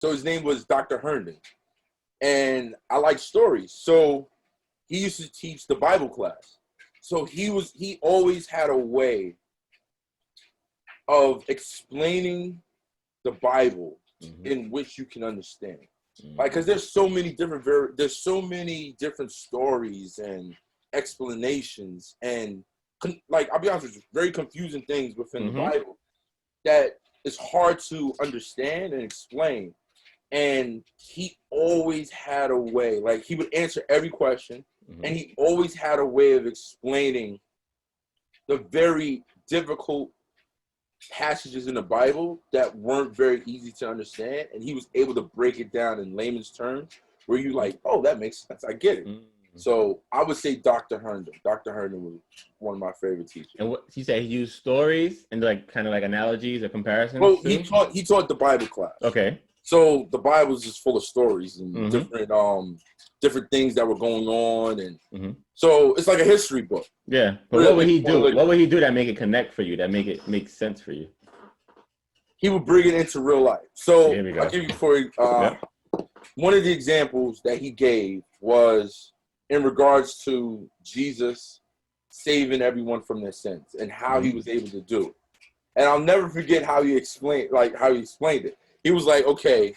So his name was Dr. Herndon. And I like stories. So he used to teach the Bible class. So he always had a way of explaining the Bible in which you can understand. Like, because there's so many different stories and explanations and like, I'll be honest with you, very confusing things within the Bible that is hard to understand and explain. And he always had a way, like he would answer every question, and he always had a way of explaining the very difficult passages in the Bible that weren't very easy to understand, and he was able to break it down in layman's terms where you like, oh, that makes sense, I get it. So I would say Dr. Herndon. Dr. Herndon was one of my favorite teachers. And what he said, he used stories and like kind of like analogies or comparisons. Well, he taught the Bible class. Okay. So the Bible is just full of stories and different things that were going on, and so it's like a history book. Yeah, but what would he do? What would he do that make it connect for you? That make it make sense for you? He would bring it into real life. So Here we go. I'll give you one of the examples that he gave was in regards to Jesus saving everyone from their sins and how he was able to do it. And I'll never forget how he explained it. He was like, okay,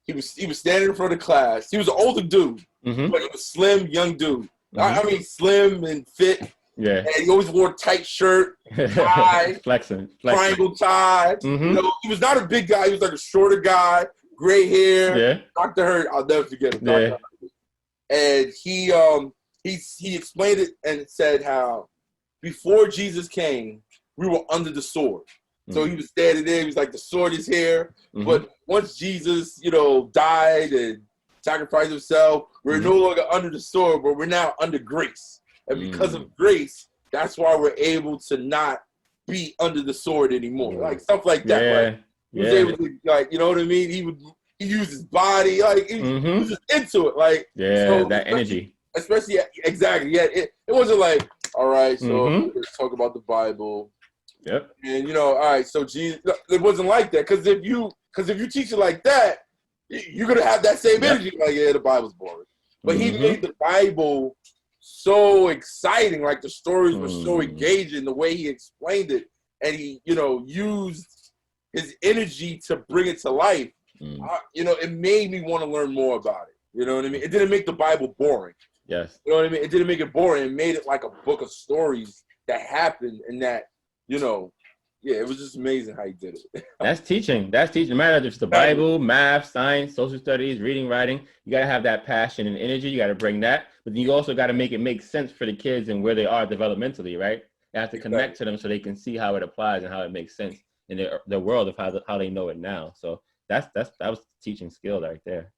he was standing in front of the class. He was an older dude, but he was a slim, young dude. I mean, slim and fit. Yeah. And he always wore a tight shirt, tie, flexing. triangle tie. You know, he was not a big guy. He was like a shorter guy, gray hair. Yeah. Dr. Hurd, I'll never forget him. Dr. Hurd. And he explained it and said how before Jesus came, we were under the sword. So he was standing there. He was like, the sword is here. But once Jesus, died and sacrificed himself, we're no longer under the sword, but we're now under grace. And because of grace, that's why we're able to not be under the sword anymore. Like stuff like that. Yeah. Like, he was able to, like, you know what I mean? He used his body, like he was just into it. Like, that energy. Especially, exactly. Yeah, it wasn't like, all right, so let's talk about the Bible. Yep. And all right, so Jesus, it wasn't like that. Because if you teach it like that, you're gonna have that same energy. Like, yeah, the Bible's boring. But he made the Bible so exciting. Like the stories were so engaging. The way he explained it, and he, used his energy to bring it to life. It made me want to learn more about it. You know what I mean? It didn't make the Bible boring. Yes. You know what I mean? It didn't make it boring. It made it like a book of stories that happened, and that. It was just amazing how he did it. That's teaching. No matter if it's the Bible, math, science, social studies, reading, writing, you got to have that passion and energy. You got to bring that. But then you also got to make it make sense for the kids and where they are developmentally, right? You have to connect to them so they can see how it applies and how it makes sense in their world of how they know it now. So that was teaching skill right there.